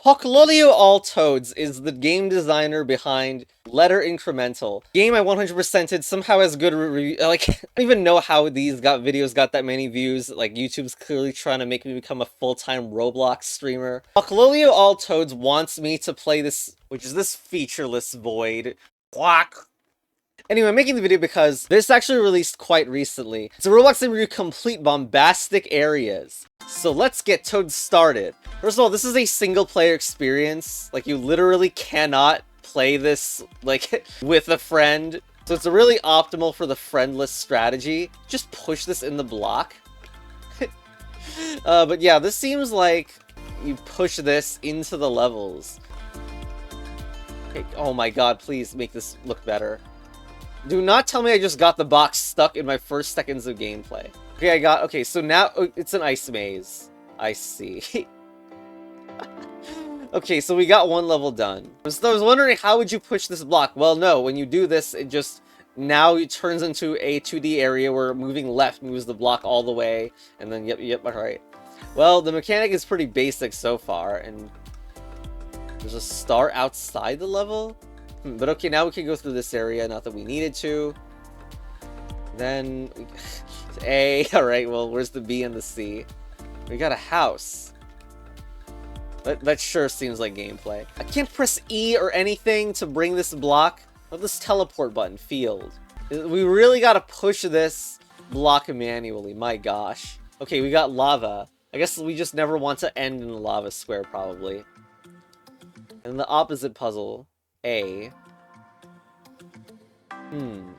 Poklolio All Toads is the game designer behind Letter Incremental. Game I 100%ed somehow has good like, I don't even know how these videos got that many views. Like, YouTube's clearly trying to make me become a full-time Roblox streamer. Poklolio All Toads wants me to play this, which is this featureless void. Quack. Anyway, I'm making the video because this actually released quite recently. It's a Roblox game where you complete bombastic areas. So let's get Toad started. First of all, this is a single-player experience. Like, you literally cannot play this, like, with a friend. So it's really optimal for the friendless strategy. Just push this in the block. But yeah, this seems like you push this into the levels. Okay, oh my god, please make this look better. Do not tell me I just got the box stuck in my first seconds of gameplay. Okay, okay, so now it's an ice maze. I see. Okay, so we got one level done. So I was wondering, how would you push this block? Well, no, when you do this, it just, now it turns into a 2D area where moving left moves the block all the way, and then, yep, alright. Well, the mechanic is pretty basic so far, and there's a star outside the level? But okay, now we can go through this area, not that we needed to. Then, A, alright, well, where's the B and the C? We got a house. That sure seems like gameplay. I can't press E or anything to bring this block. What this teleport button? Field. We really gotta push this block manually, my gosh. Okay, we got lava. I guess we just never want to end in the lava square, probably. And the opposite puzzle. A.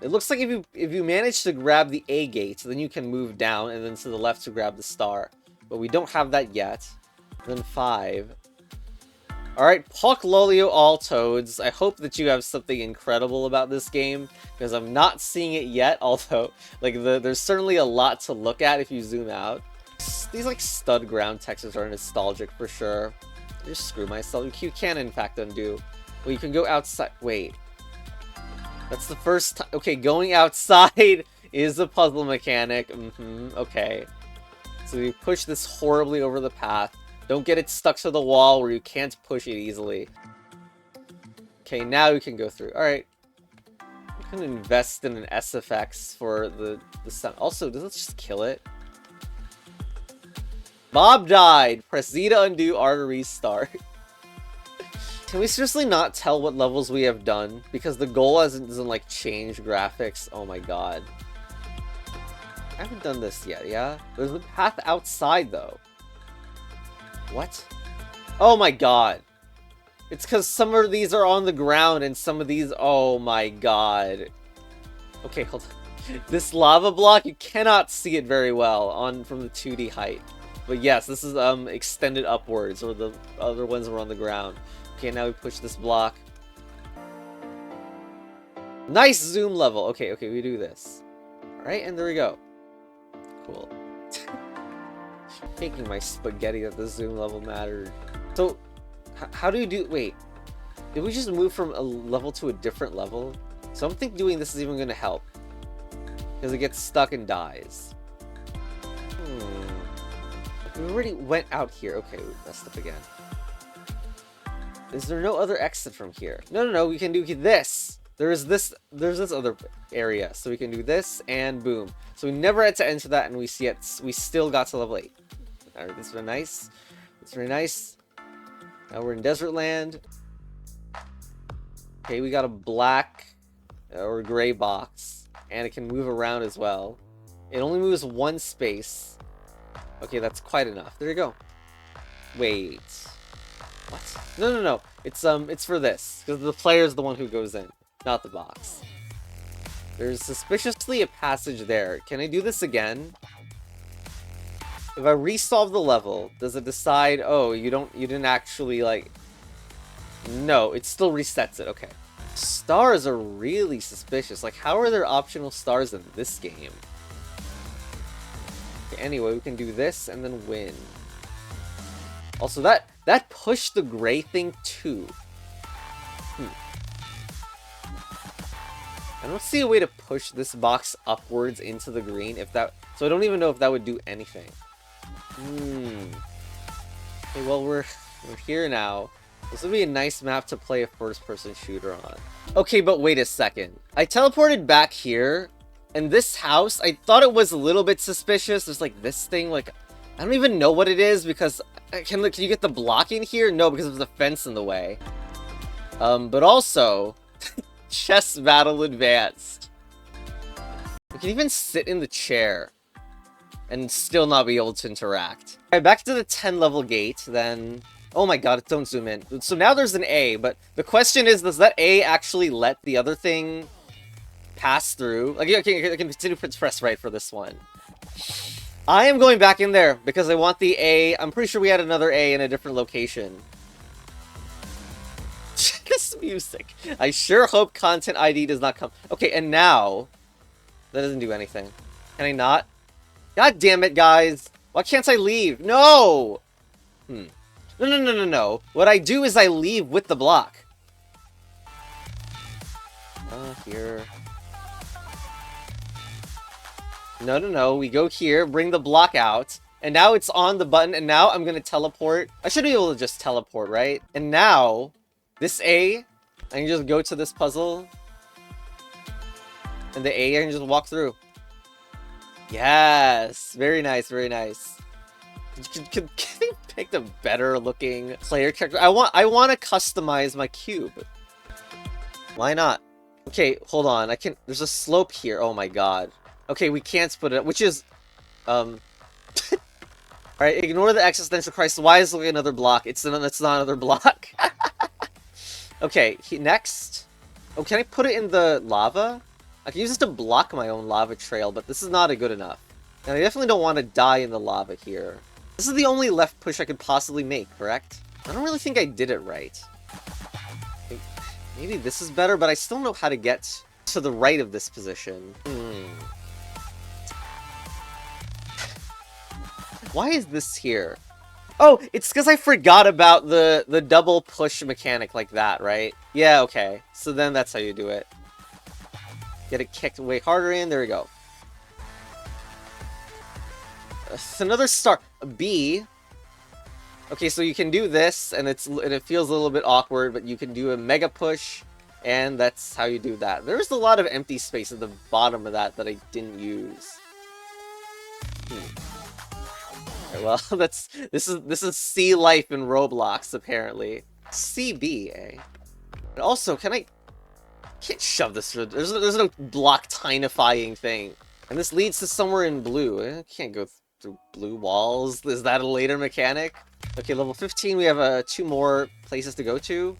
It looks like if you manage to grab the A gate, then you can move down and then to the left to grab the star. But we don't have that yet. Then 5. Alright, Poklolio All Toads. I hope that you have something incredible about this game, because I'm not seeing it yet, although, like, there's certainly a lot to look at if you zoom out. These, like, stud ground textures are nostalgic for sure. Just screw myself. You can, in fact, undo. Well, you can go outside. Wait. That's the first time. Okay, going outside is a puzzle mechanic. Okay. So you push this horribly over the path. Don't get it stuck to the wall where you can't push it easily. Okay, now we can go through. Alright. We can invest in an SFX for the sound. Also, let's just kill it. Bob died! Press Z to undo, R to restart. Can we seriously not tell what levels we have done? Because the goal doesn't like, change graphics. Oh my god. I haven't done this yet, yeah? There's a path outside, though. What? Oh my god. It's because some of these are on the ground and some of these... Oh my god. Okay, hold on. This lava block, you cannot see it very well from the 2D height. But yes, this is extended upwards, or the other ones were on the ground. Okay, now we push this block. Nice zoom level. Okay, we do this. Alright, and there we go. Cool. Taking my spaghetti that the zoom level mattered. So, how do you do... Wait. Did we just move from a level to a different level? So I don't think doing this is even going to help. Because it gets stuck and dies. We already went out here. Okay, we messed up again. Is there no other exit from here? No, we can do this. There's this other area. So we can do this, and boom. So we never had to enter that, and we still got to level 8. Alright, this is very nice. It's very nice. Now we're in Desert Land. Okay, we got a black or gray box. And it can move around as well. It only moves one space. Okay, that's quite enough. There you go. Wait. What? No. It's for this. Because the player is the one who goes in, not the box. There's suspiciously a passage there. Can I do this again? If I resolve the level, does it decide, oh, you didn't actually, like... No, it still resets it. Okay. Stars are really suspicious. Like, how are there optional stars in this game? Okay, anyway, we can do this and then win. Also, that pushed the gray thing too. I don't see a way to push this box upwards into the green so I don't even know if that would do anything. Okay, well, we're We're here now. This would be a nice map to play a first-person shooter on. Okay, but wait a second. I teleported back here, and this house, I thought it was a little bit suspicious. There's like this thing, like, I don't even know what it is because, can you get the block in here? No, because there's a fence in the way. But also, chess battle advanced. We can even sit in the chair and still not be able to interact. Alright, back to the 10 level gate, then... Oh my god, don't zoom in. So now there's an A, but the question is, does that A actually let the other thing pass through? Like, okay, I can continue to press right for this one. I am going back in there because I want the A. I'm pretty sure we had another A in a different location. This music. I sure hope content ID does not come. Okay, and now... That doesn't do anything. Can I not? God damn it, guys. Why can't I leave? No! No. What I do is I leave with the block. Here. No. We go here, bring the block out, and now it's on the button, and now I'm gonna teleport. I should be able to just teleport, right? And now, this A, I can just go to this puzzle, and the A, I can just walk through. Yes! Very nice, very nice. Can they pick a better looking player character? I want to customize my cube. Why not? Okay, hold on. There's a slope here. Oh my god. Okay, we can't put it, which is, Alright, ignore the existential crisis. Why is there another block? It's not another block. Okay, next. Oh, can I put it in the lava? I can use this to block my own lava trail, but this is not good enough. And I definitely don't want to die in the lava here. This is the only left push I could possibly make, correct? I don't really think I did it right. Maybe this is better, but I still know how to get to the right of this position. Why is this here? Oh, it's because I forgot about the double push mechanic like that, right? Yeah, okay. So then that's how you do it. Get it kicked way harder in. There we go. It's another star. A B. Okay, so you can do this, and it feels a little bit awkward, but you can do a mega push, and that's how you do that. There's a lot of empty space at the bottom of that I didn't use. Right, well, this is C life in Roblox apparently. CB, eh? And also, I can't shove this through. There's no block tinifying thing, and this leads to somewhere in blue. I can't go through blue walls. Is that a later mechanic? Okay, level 15, we have 2 more places to go to.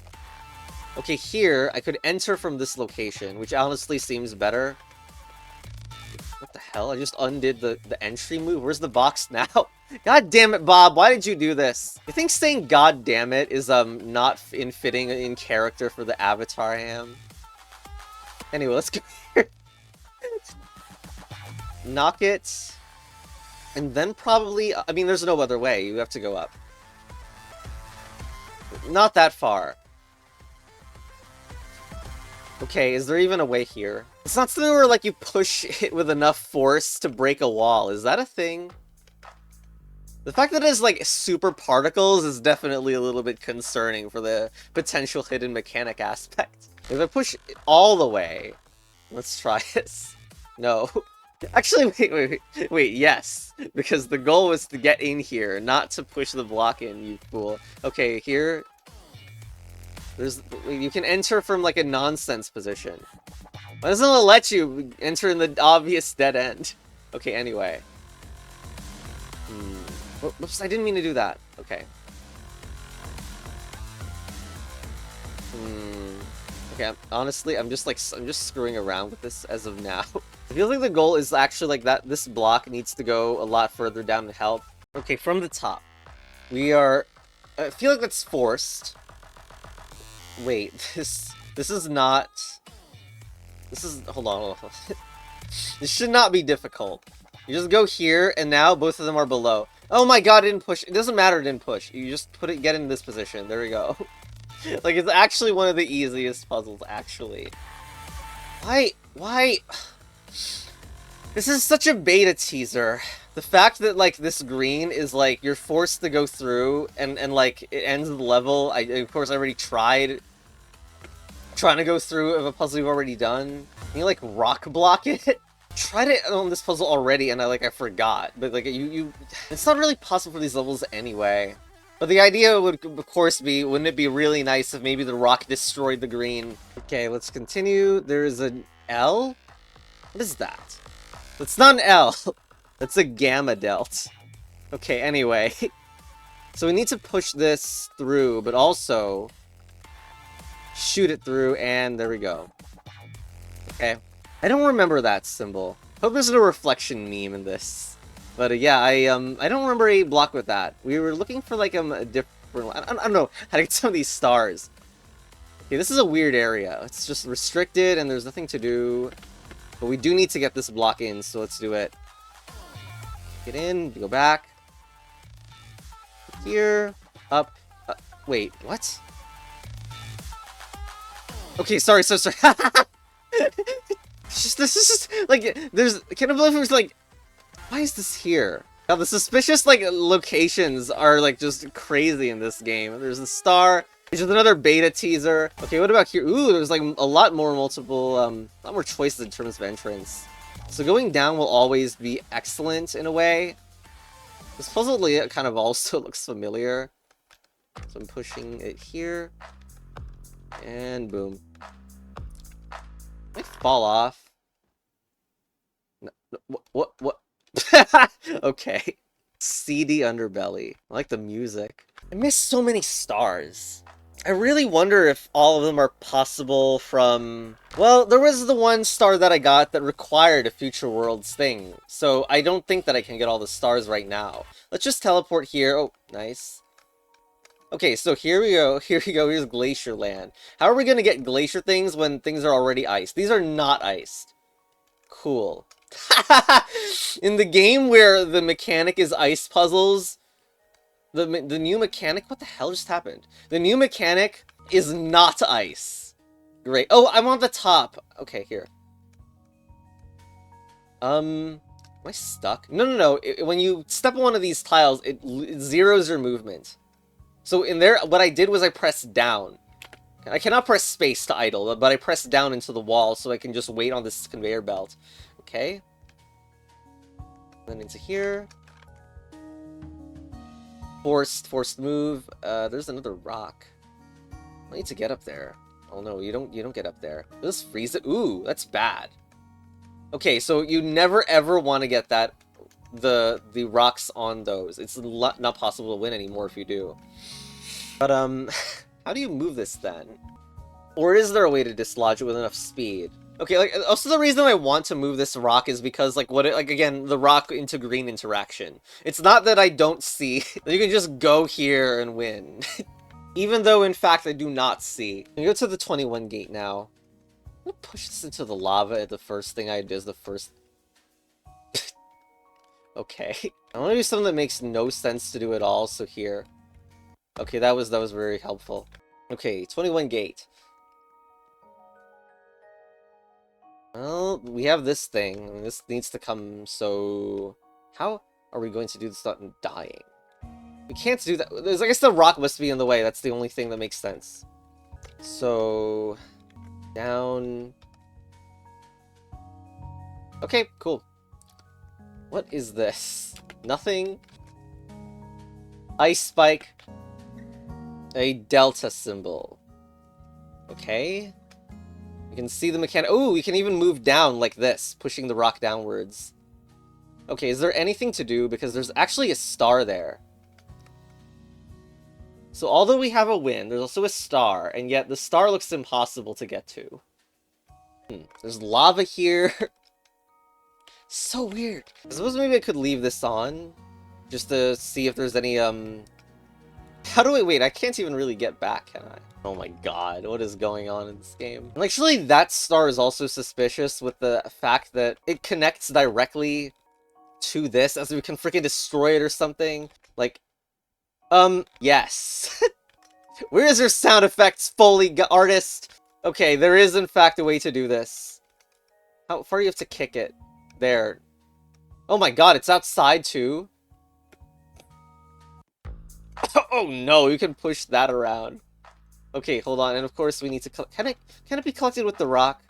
Okay, here, I could enter from this location, which honestly seems better. What the hell? I just undid the entry move. Where's the box now? God damn it, Bob, why did you do this? You think saying god damn it is not fitting in character for the avatar I am? Anyway, let's go here. Knock it. And then probably, I mean, there's no other way. You have to go up. Not that far. Okay, is there even a way here? It's not something where, like, you push it with enough force to break a wall. Is that a thing? The fact that it's, like, super particles is definitely a little bit concerning for the potential hidden mechanic aspect. If I push it all the way... Let's try this. No. Actually, wait, yes. Because the goal was to get in here, not to push the block in, you fool. Okay, here... You can enter from, like, a nonsense position. Why doesn't it let you enter in the obvious dead end? Okay, anyway. Whoops, I didn't mean to do that. Okay. Okay, honestly, I'm just screwing around with this as of now. I feel like the goal is actually, like, that this block needs to go a lot further down to help. Okay, from the top. We are... I feel like that's forced. Wait, this is not... This is... Hold on. This should not be difficult. You just go here, and now both of them are below. Oh my god, I didn't push. It doesn't matter, it didn't push. You just get in this position. There we go. Like, it's actually one of the easiest puzzles, actually. Why? This is such a beta teaser. The fact that, like, this green is, like, you're forced to go through, and like, it ends the level. Of course, I already tried trying to go through of a puzzle you've already done. Can you, like, rock block it? Tried it on this puzzle already, and I forgot. But, like, it's not really possible for these levels anyway. But the idea would, of course, be, wouldn't it be really nice if maybe the rock destroyed the green? Okay, let's continue. There's an L? What is that? It's not an L. That's a gamma delt. Okay, anyway. So we need to push this through, but also shoot it through, and there we go. Okay. I don't remember that symbol. Hope there's no reflection meme in this. But yeah, I don't remember a block with that. We were looking for like a different one. I don't know how to get some of these stars. Okay, this is a weird area. It's just restricted and there's nothing to do. But we do need to get this block in, so let's do it. Get in, go back. Here, up. Wait, what? Okay, sorry. This is just, like, can't believe it was, like, why is this here? Now, the suspicious, like, locations are, like, just crazy in this game. There's a star, there's just another beta teaser. Okay, what about here? Ooh, there's, like, a lot more choices in terms of entrance. So going down will always be excellent, in a way. This puzzle kind of also looks familiar. So I'm pushing it here. And boom. Might fall off. No, what? Okay. Seedy underbelly. I like the music. I miss so many stars. I really wonder if all of them are possible from... Well, there was the one star that I got that required a Future Worlds thing. So I don't think that I can get all the stars right now. Let's just teleport here. Oh, nice. Okay, so here we go. Here's Glacier Land. How are we going to get Glacier things when things are already iced? These are not iced. Cool. In the game where the mechanic is ice puzzles, the new mechanic... What the hell just happened? The new mechanic is not ice. Great. Oh, I'm on the top. Okay, here. Am I stuck? No. When you step on one of these tiles, it zeroes your movement. So in there, what I did was I pressed down. I cannot press space to idle, but I pressed down into the wall so I can just wait on this conveyor belt. Okay. Then into here. Forced move. There's another rock. I need to get up there. Oh no, you don't get up there. Just freeze it. Ooh, that's bad. Okay, so you never ever want to get that the rocks on those. It's not possible to win anymore if you do. But how do you move this then? Or is there a way to dislodge it with enough speed? Okay, like, also the reason I want to move this rock is because, like, again, the rock into green interaction. It's not that I don't see that you can just go here and win. Even though, in fact, I do not see. I'm gonna go to the 21 gate now. I'm gonna push this into the lava. The first thing I do is the first... Okay. I want to do something that makes no sense to do at all, so here. Okay, that was very helpful. Okay, 21 gate. Well, we have this thing. I mean, this needs to come, so... How are we going to do this without dying? We can't do that. I guess the rock must be in the way. That's the only thing that makes sense. So... Down... Okay, cool. What is this? Nothing? Ice spike. A delta symbol. Okay. You can see the mechanic. Oh, we can even move down like this, pushing the rock downwards. Okay, is there anything to do? Because there's actually a star there. So although we have a win, there's also a star, and yet the star looks impossible to get to. There's lava here. So weird. I suppose maybe I could leave this on, just to see if there's any, How do I... Wait, I can't even really get back, can I? Oh my god, what is going on in this game? And actually, that star is also suspicious with the fact that it connects directly to this, as we can freaking destroy it or something. Like, yes. Where is your sound effects, Foley artist? Okay, there is in fact a way to do this. How far do you have to kick it? There. Oh my god, it's outside too? Oh no, you can push that around. Okay, hold on, and of course we need to... Can it be collected with the rock?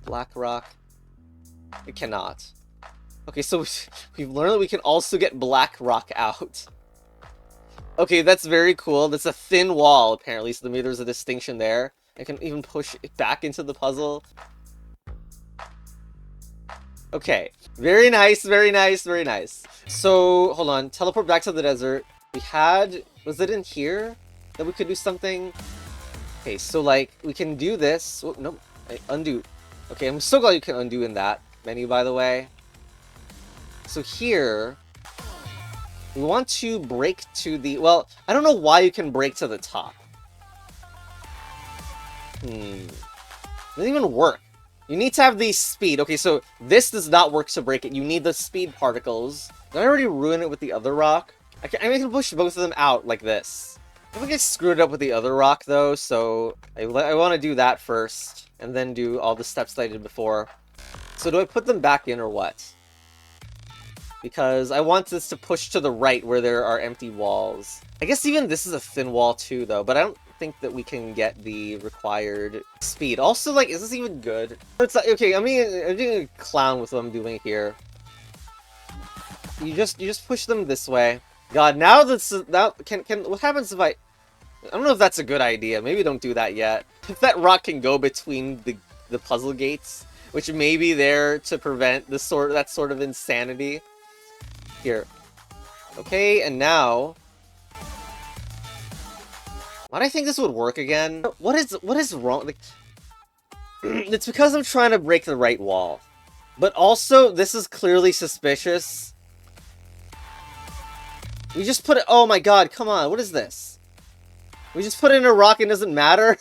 Black rock? It cannot. Okay, so we've learned that we can also get black rock out. Okay, that's very cool. That's a thin wall, apparently, so maybe there's a distinction there. I can even push it back into the puzzle. Okay, very nice, very nice, very nice. So, hold on, teleport back to the desert. We had... Was it in here that we could do something? Okay, so, like, we can do this. Oh, no, undo. Okay, I'm so glad you can undo in that menu, by the way. So here... We want to break to the... Well, I don't know why you can break to the top. Doesn't even work. You need to have the speed. Okay, so this does not work to break it. You need the speed particles. Did I already ruin it with the other rock? I can push both of them out like this. I think I screwed up with the other rock, though, so I want to do that first, and then do all the steps that I did before. So do I put them back in or what? Because I want this to push to the right where there are empty walls. I guess even this is a thin wall too, though, but I don't think that we can get the required speed. Also, like, is this even good? It's like, okay, I mean, I'm doing a clown with what I'm doing here. You just push them this way. God, now what happens if I don't know if that's a good idea. Maybe don't do that yet. If that rock can go between the puzzle gates, which may be there to prevent that sort of insanity. Here. Okay, and now... Why do I think this would work again? What is wrong? Like, it's because I'm trying to break the right wall. But also, this is clearly suspicious. We just put it... Oh my god, come on, what is this? We just put in a rock and it doesn't matter?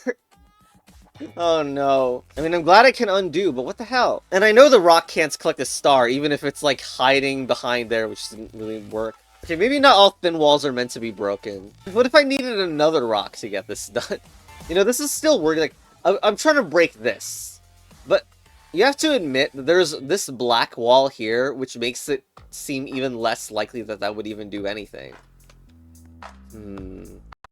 Oh no. I mean, I'm glad I can undo, but what the hell? And I know the rock can't collect a star, even if it's like hiding behind there, which doesn't really work. Okay, maybe not all thin walls are meant to be broken. What if I needed another rock to get this done? You know, this is still working. Like, I'm trying to break this. But you have to admit that there's this black wall here, which makes it seem even less likely that that would even do anything.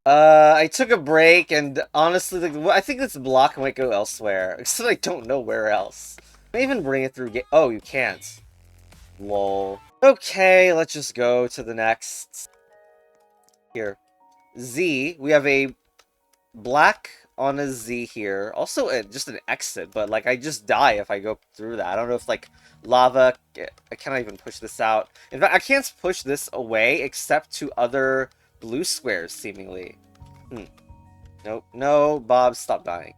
I took a break, and honestly, like, I think this block might go elsewhere. Except I don't know where else. Can I even bring it through? Oh, you can't. Lol. Okay, let's just go to the next. Here. Z. We have a black on a Z here. Also, just an exit, but, like, I just die if I go through that. I don't know if, like, lava... I cannot even push this out. In fact, I can't push this away except to other... blue squares, seemingly. Nope. No, Bob, stop dying.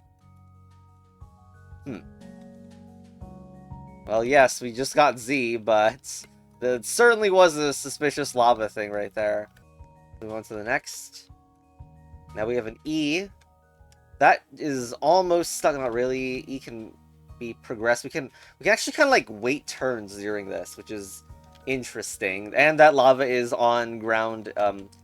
Well, yes, we just got Z, but... It certainly was a suspicious lava thing right there. Move on to the next. Now we have an E. That is almost stuck, not really. E can be progressed. We can actually kind of, like, wait turns during this, which is... interesting. And that lava is on ground,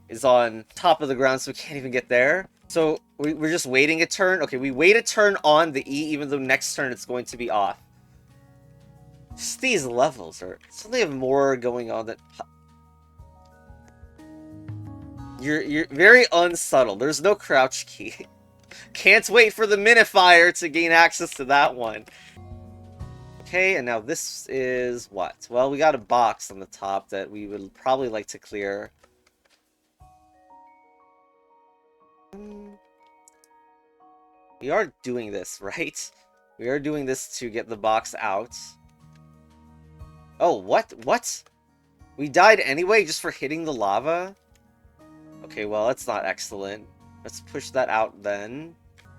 is on top of the ground, so we can't even get there. So we're just waiting a turn. Okay, we wait a turn on the E, even though next turn it's going to be off. Just these levels are... Something have more going on that... You're very unsubtle. There's no crouch key. Can't wait for the minifier to gain access to that one. Okay, and now this is what? Well, we got a box on the top that we would probably like to clear. We are doing this, right? We are doing this to get the box out. Oh, what? What? We died anyway just for hitting the lava? Okay, well, that's not excellent. Let's push that out then.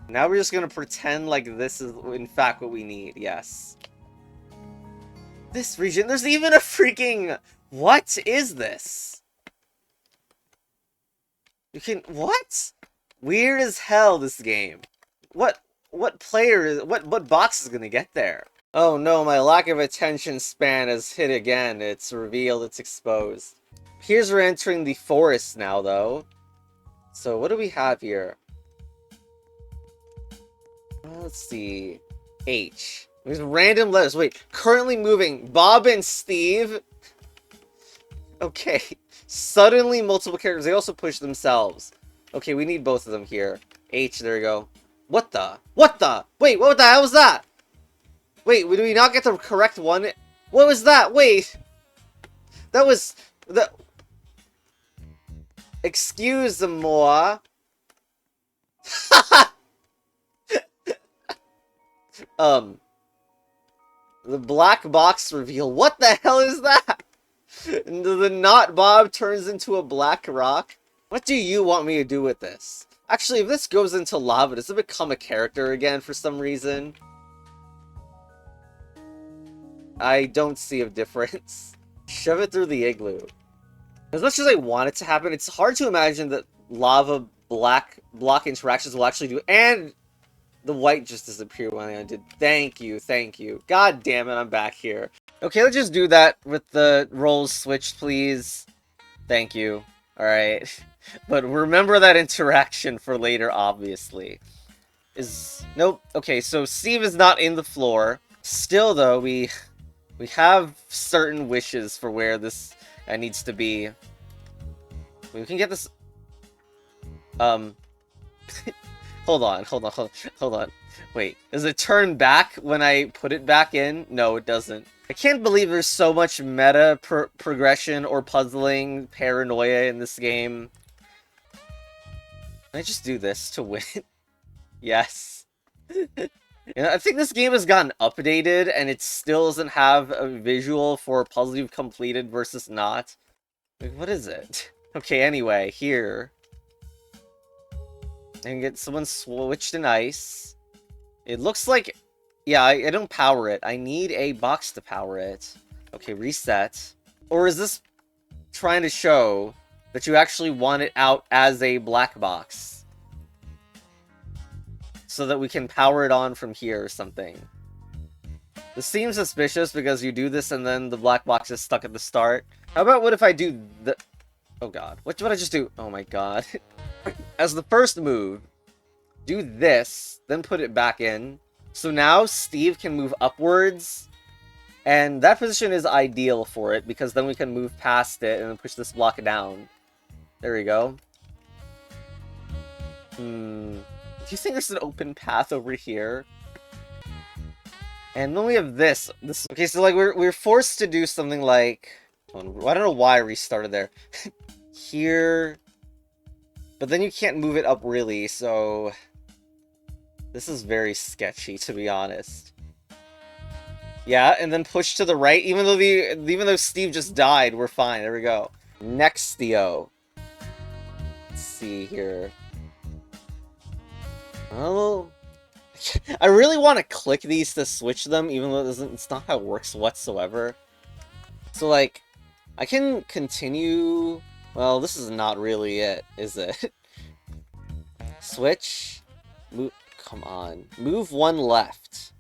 Now we're just gonna pretend like this is, in fact, what we need. Yes. This region, there's even a freaking... What is this? You can... What? Weird as hell, this game. What player is... What box is gonna get there? Oh no, my lack of attention span has hit again. It's revealed, it's exposed. Here's we're entering the forest now, though. So what do we have here? Let's see. H. There's random letters. Wait, currently moving. Bob and Steve. Okay. Suddenly multiple characters. They also push themselves. Okay, we need both of them here. H, there we go. What the? What the? Wait, what the hell was that? Wait, did we not get the correct one? What was that? Wait. That was... the. Excuse-moi. The black box reveal. What the hell is that? The not Bob turns into a black rock. What do you want me to do with this? Actually, if this goes into lava, does it become a character again for some reason? I don't see a difference. Shove it through the igloo. As much as I want it to happen, it's hard to imagine that lava black block interactions will actually do. And the white just disappeared when I did. Thank you, thank you. God damn it, I'm back here. Okay, let's just do that with the roles switched, please. Thank you. Alright. But remember that interaction for later, obviously. Nope. Okay, so Steve is not in the floor. Still, though, we have certain wishes for where this needs to be. We can get this... Hold on. Wait, does it turn back when I put it back in? No, it doesn't. I can't believe there's so much meta progression or puzzling paranoia in this game. Can I just do this to win? Yes. You know, I think this game has gotten updated, and it still doesn't have a visual for a puzzle you've completed versus not. Like, what is it? Okay, anyway, here. I can get someone switched in ice. It looks like... Yeah, I don't power it. I need a box to power it. Okay, reset. Or is this trying to show that you actually want it out as a black box? So that we can power it on from here or something. This seems suspicious because you do this and then the black box is stuck at the start. How about what if I do the... Oh god. What did I just do? Oh my god. As the first move, do this, then put it back in. So now Steve can move upwards. And that position is ideal for it because then we can move past it and then push this block down. There we go. Do you think there's an open path over here? And then we have this. Okay, so like we're forced to do something like... I don't know why I restarted there. Here. But then you can't move it up really, so... This is very sketchy, to be honest. Yeah, and then push to the right. Even though Steve just died, we're fine. There we go. Next, Theo. Let's see here. Oh, I really want to click these to switch them, even though it's not how it works whatsoever. So, like, I can continue... Well, this is not really it, is it? Switch. Move. Come on. Move one left.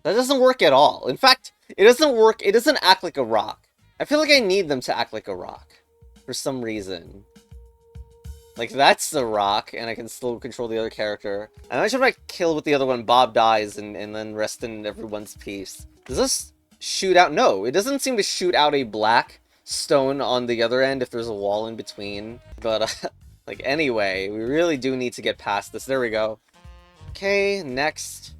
That doesn't work at all. In fact, it doesn't work. It doesn't act like a rock. I feel like I need them to act like a rock. For some reason. Like, that's the rock, and I can still control the other character. I'm not sure if I kill with the other one, Bob dies, and then rest in everyone's peace. Does this shoot out? No, it doesn't seem to shoot out a black stone on the other end if there's a wall in between. But, like, anyway, we really do need to get past this. There we go. Okay, next.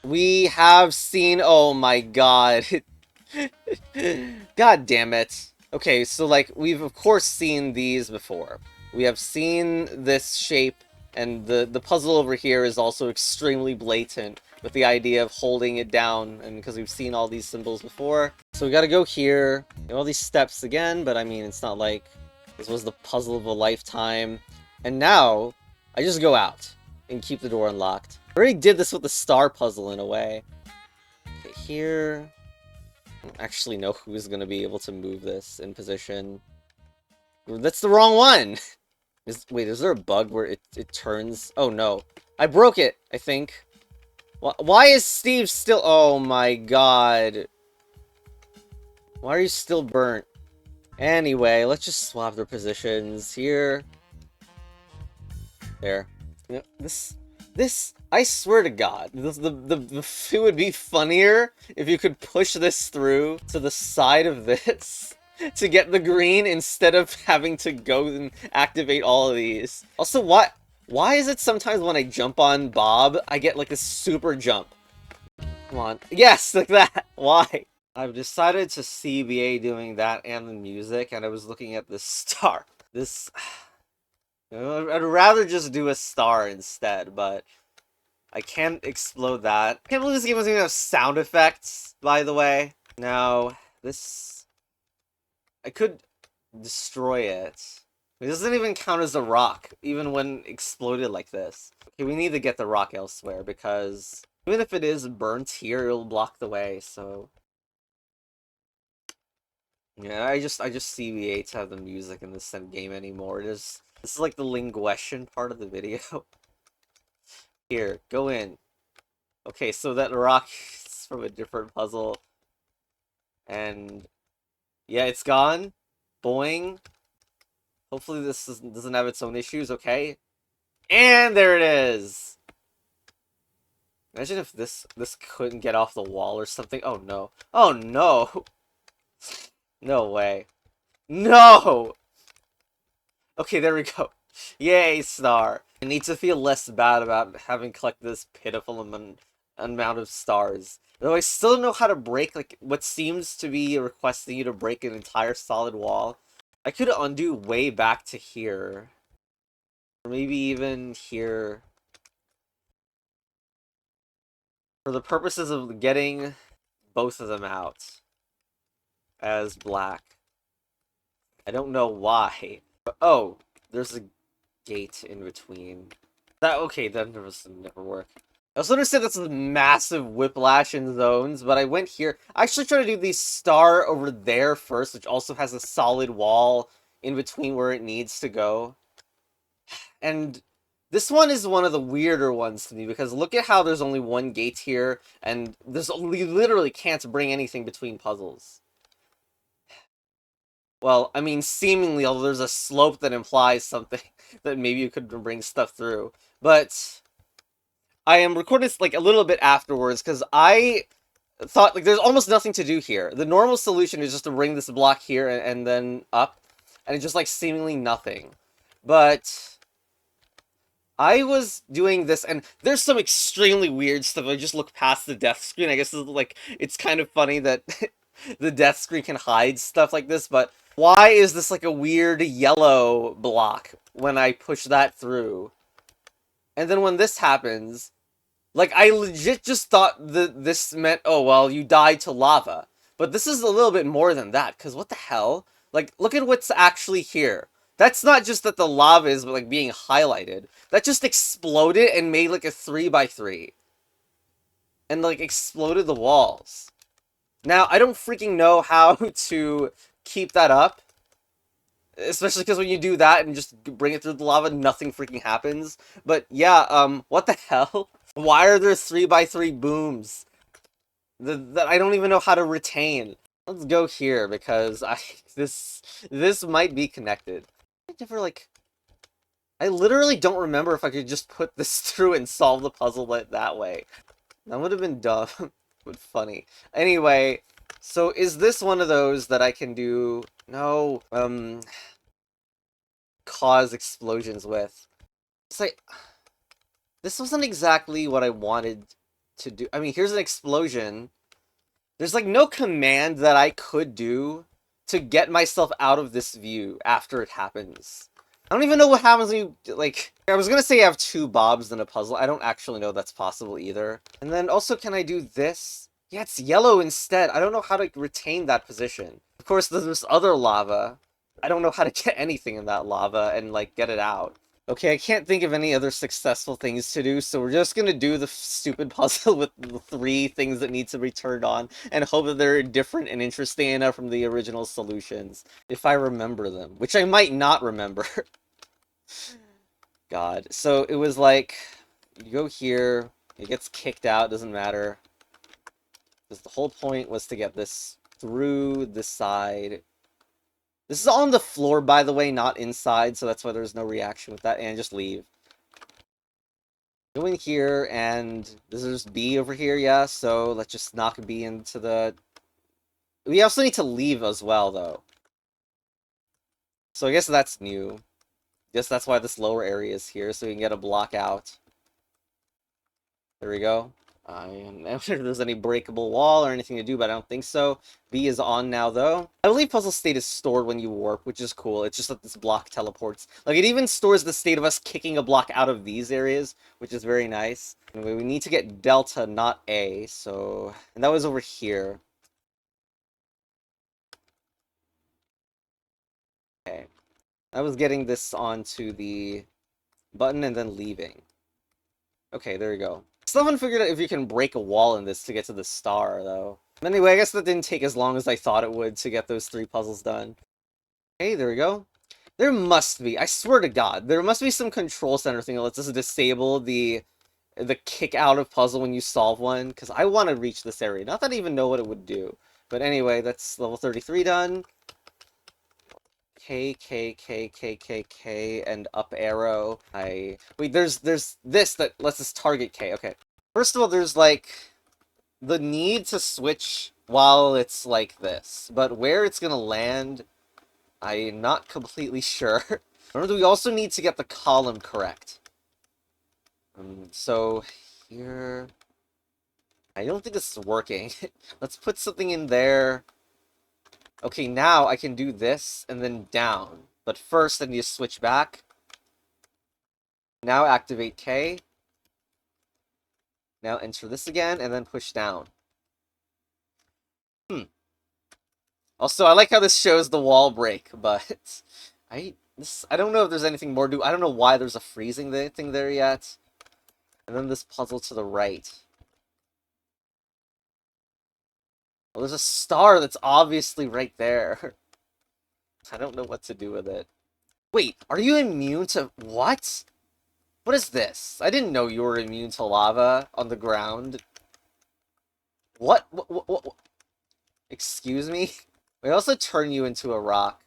We have seen... Oh my god. God damn it. Okay, so, like, we've of course seen these before. We have seen this shape, and the puzzle over here is also extremely blatant with the idea of holding it down, and because we've seen all these symbols before. So we gotta go here, all these steps again, but I mean, it's not like this was the puzzle of a lifetime. And now, I just go out and keep the door unlocked. I already did this with the star puzzle in a way. Okay, here... I don't actually know who's going to be able to move this in position. That's the wrong one! Wait, is there a bug where it turns? Oh no. I broke it, I think. Why is Steve still... Oh my god. Why are you still burnt? Anyway, let's just swap their positions here. There. You know, This, I swear to God, it would be funnier if you could push this through to the side of this to get the green instead of having to go and activate all of these. Also, why is it sometimes when I jump on Bob, I get like a super jump? Come on. Yes, like that. Why? I've decided to CBA doing that and the music, and I was looking at this star. This... I'd rather just do a star instead, but I can't explode that. I can't believe this game doesn't even have sound effects, by the way. Now, this... I could destroy it. It doesn't even count as a rock, even when exploded like this. Okay, we need to get the rock elsewhere, because even if it is burnt here, it'll block the way, so... Yeah, I just CBA to have the music in this game anymore. This is like the linguation part of the video. Here, go in. Okay, so that rock is from a different puzzle. And yeah, it's gone. Boing. Hopefully this doesn't have its own issues, okay? And there it is! Imagine if this couldn't get off the wall or something. Oh no. Oh no! No way. No! Okay, there we go. Yay, star. I need to feel less bad about having collected this pitiful amount of stars. Though I still don't know how to break, like, what seems to be requesting you to break an entire solid wall. I could undo way back to here. Or maybe even here. For the purposes of getting both of them out as black. I don't know why. But, oh, there's a gate in between. Okay, that never work. I also understand that's a massive whiplash in zones, but I went here. I actually tried to do the star over there first, which also has a solid wall in between where it needs to go. And this one is one of the weirder ones to me, because look at how there's only one gate here, and you literally can't bring anything between puzzles. Well, I mean, seemingly, although there's a slope that implies something that maybe you could bring stuff through. But I am recording this, like, a little bit afterwards, because I thought, like, there's almost nothing to do here. The normal solution is just to bring this block here and then up, and it's just, like, seemingly nothing. But I was doing this, and there's some extremely weird stuff. I just look past the death screen. I guess, like, it's kind of funny that the death screen can hide stuff like this, but why is this, like, a weird yellow block when I push that through? And then when this happens, like, I legit just thought that this meant, oh, well, you died to lava. But this is a little bit more than that, because what the hell? Like, look at what's actually here. That's not just that the lava is, like, being highlighted. That just exploded and made, like, a 3x3. And, like, exploded the walls. Now, I don't freaking know how to keep that up. Especially because when you do that and just bring it through the lava, nothing freaking happens. But yeah, what the hell? Why are there 3x3 booms that I don't even know how to retain? Let's go here because this might be connected. I never, like, I literally don't remember if I could just put this through and solve the puzzle that way. That would have been dumb, but funny. Anyway, so is this one of those that I can do? No, cause explosions with. It's like, this wasn't exactly what I wanted to do. I mean, here's an explosion. There's, like, no command that I could do to get myself out of this view after it happens. I don't even know what happens when you, like... I was gonna say I have two Bobs in a puzzle. I don't actually know that's possible either. And then also, can I do this? Yeah, it's yellow instead. I don't know how to retain that position. Of course, there's this other lava. I don't know how to get anything in that lava and, like, get it out. Okay, I can't think of any other successful things to do, so we're just gonna do the stupid puzzle with the 3 things that need to be turned on, and hope that they're different and interesting enough from the original solutions. If I remember them, which I might not remember. God. So it was like, you go here, it gets kicked out, doesn't matter. Because the whole point was to get this through the side. This is on the floor, by the way, not inside, so that's why there's no reaction with that, and just leave. Go in here, and there's B over here, yeah, so let's just knock B into the... We also need to leave as well, though. So I guess that's new. Guess that's why this lower area is here, so we can get a block out. There we go. I'm not sure if there's any breakable wall or anything to do, but I don't think so. B is on now, though. I believe puzzle state is stored when you warp, which is cool. It's just that this block teleports. Like, it even stores the state of us kicking a block out of these areas, which is very nice. Anyway, we need to get Delta, not A, so... And that was over here. Okay. I was getting this onto the button and then leaving. Okay, there we go. Still haven't figured out if you can break a wall in this to get to the star, though. Anyway, I guess that didn't take as long as I thought it would to get those 3 puzzles done. Hey, there we go. There must be, I swear to God, there must be some control center thing that lets us disable the kick out of puzzle when you solve one, because I want to reach this area. Not that I even know what it would do. But anyway, that's level 33 done. K, K, K, K, K, K, and up arrow. Wait, there's this that lets us target K. Okay. First of all, there's, like, the need to switch while it's like this. But where it's gonna land, I'm not completely sure. Remember, we also need to get the column correct. So, here... I don't think this is working. Let's put something in there. Okay, now I can do this, and then down. But first, I need to switch back. Now activate K. Now enter this again, and then push down. Also, I like how this shows the wall break, but... I don't know if there's anything more to do. I don't know why there's a freezing thing there yet. And then this puzzle to the right. Well, there's a star that's obviously right there. I don't know what to do with it. Wait, are you immune to... What? What is this? I didn't know you were immune to lava on the ground. What? What? Excuse me? We also turn you into a rock.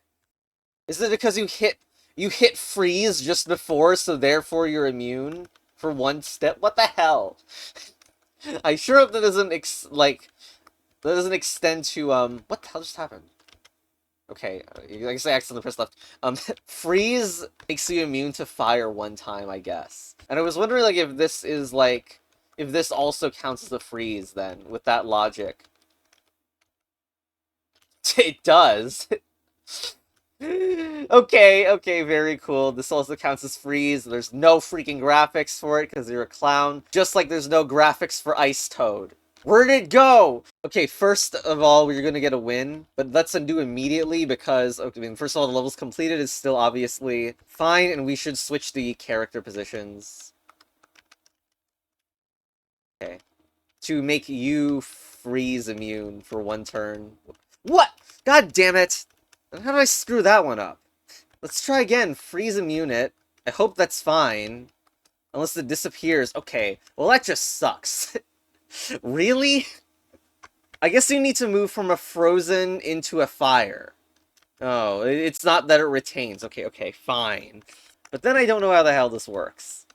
Is it because you hit freeze just before, so therefore you're immune for one step? What the hell? I sure hope that doesn't that doesn't extend to what the hell just happened? Okay, I guess I accidentally pressed left. Freeze makes you immune to fire one time, I guess. And I was wondering, like, if this is, like... If this also counts as a freeze, then, with that logic. It does! Okay, very cool. This also counts as freeze. There's no freaking graphics for it, because you're a clown. Just like there's no graphics for Ice Toad. Where'd it go? Okay, first of all, we're gonna get a win, but let's undo immediately because, I mean, first of all, the levels completed is still obviously fine, and we should switch the character positions. Okay. To make you freeze immune for one turn. What? God damn it! How did I screw that one up? Let's try again. Freeze immune it. I hope that's fine. Unless it disappears. Okay, well that just sucks. Really? I guess you need to move from a frozen into a fire. Oh, it's not that it retains. Okay, fine. But then I don't know how the hell this works.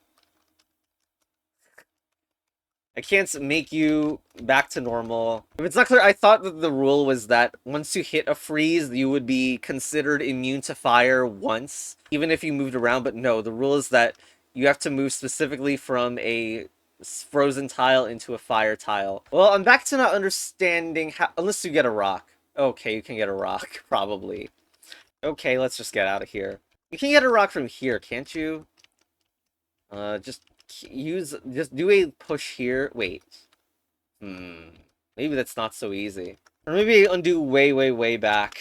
I can't make you back to normal. If it's not clear, I thought that the rule was that once you hit a freeze, you would be considered immune to fire once, even if you moved around. But no, the rule is that you have to move specifically from a frozen tile into a fire tile. Well, I'm back to not understanding how... Unless you get a rock. Okay, you can get a rock, probably. Okay, let's just get out of here. You can get a rock from here, can't you? Just do a push here. Wait. Maybe that's not so easy. Or maybe undo way back.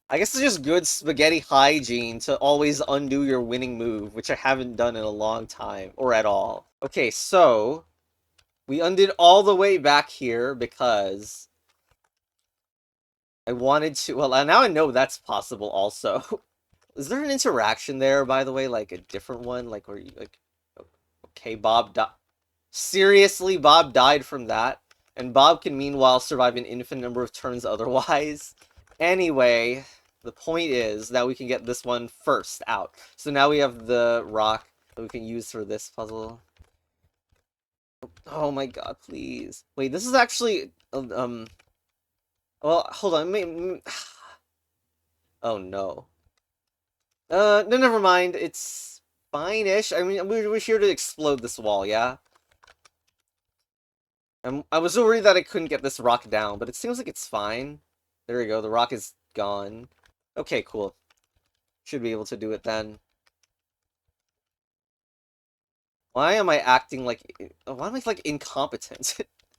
I guess it's just good spaghetti hygiene to always undo your winning move, which I haven't done in a long time, or at all. Okay, so we undid all the way back here because I wanted to... Well, now I know that's possible also. Is there an interaction there, by the way? Like, a different one? Like, where you, like... Okay, Bob died. Seriously, Bob died from that? And Bob can meanwhile survive an infinite number of turns otherwise? Anyway, the point is that we can get this one first out. So now we have the rock that we can use for this puzzle. Oh my god, please. Wait, this is actually... Well, hold on. Oh no. No, never mind. It's fine-ish. I mean, we're here to explode this wall, yeah? I was so worried that I couldn't get this rock down, but it seems like it's fine. There we go, the rock is gone. Okay, cool. Should be able to do it then. Why am I acting like... Why am I, like, incompetent?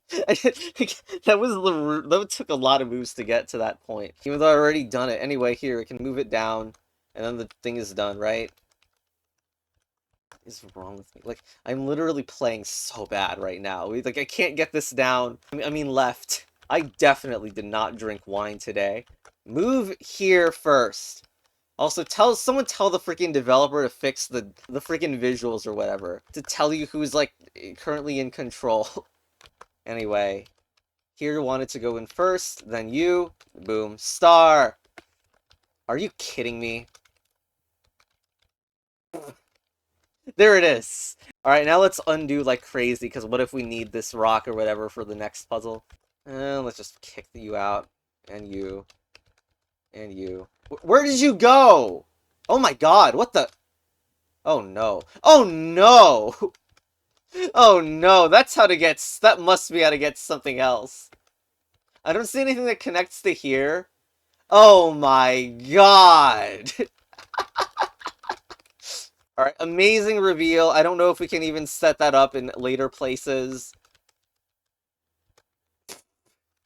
That took a lot of moves to get to that point. Even though I already done it. Anyway, here, I can move it down, and then the thing is done, right? What is wrong with me? Like, I'm literally playing so bad right now. Like, I can't get this down. I mean, left. I definitely did not drink wine today. Move here first. Also, someone tell the freaking developer to fix the freaking visuals or whatever. To tell you who's, like, currently in control. Anyway, here wanted to go in first, then you. Boom. Star! Are you kidding me? There it is! Alright, now let's undo like crazy, because what if we need this rock or whatever for the next puzzle? Let's just kick you out. And you. And you. Where did you go? Oh my god, what the... Oh no. Oh no! Oh no, that's how to get... That must be how to get something else. I don't see anything that connects to here. Oh my god! Alright, amazing reveal. I don't know if we can even set that up in later places.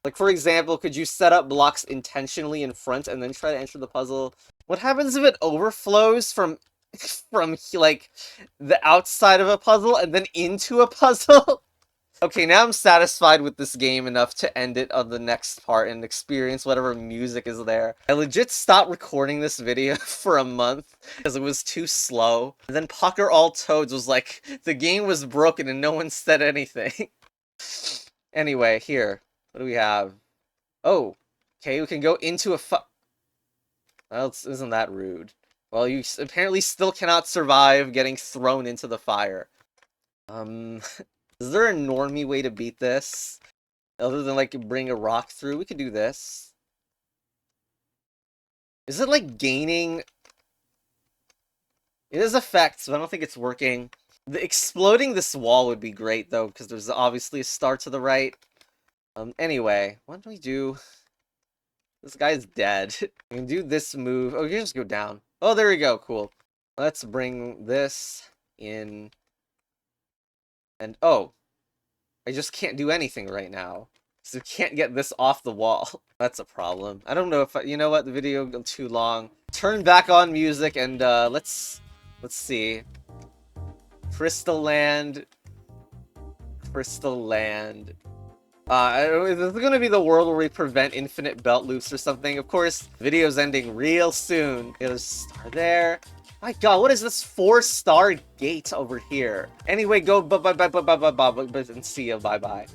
Like, for example, could you set up blocks intentionally in front and then try to enter the puzzle? What happens if it overflows from, like, the outside of a puzzle and then into a puzzle? Okay, now I'm satisfied with this game enough to end it on the next part and experience whatever music is there. I legit stopped recording this video for a month because it was too slow. And then Poklolio All Toads was like, the game was broken and no one said anything. Anyway, here. What do we have? Oh, okay, we can go into a Well, isn't that rude? Well, you apparently still cannot survive getting thrown into the fire. Is there a normie way to beat this? Other than, like, bring a rock through? We could do this. Is it, like, gaining... It has effects, but I don't think it's working. Exploding this wall would be great, though, because there's obviously a star to the right. Anyway, what do we do? This guy's dead. We can do this move. Oh, you can just go down. Oh, there we go. Cool. Let's bring this in. And, oh. I just can't do anything right now. So we can't get this off the wall. That's a problem. I don't know if you know what, the video got too long. Turn back on music and, let's see. Crystal Land. Crystal Land. This is gonna be the world where we prevent infinite belt loops or something. Of course, video's ending real soon. There's a star there. My god, what is this 4-star gate over here? Anyway, go bye and see ya, bye-bye.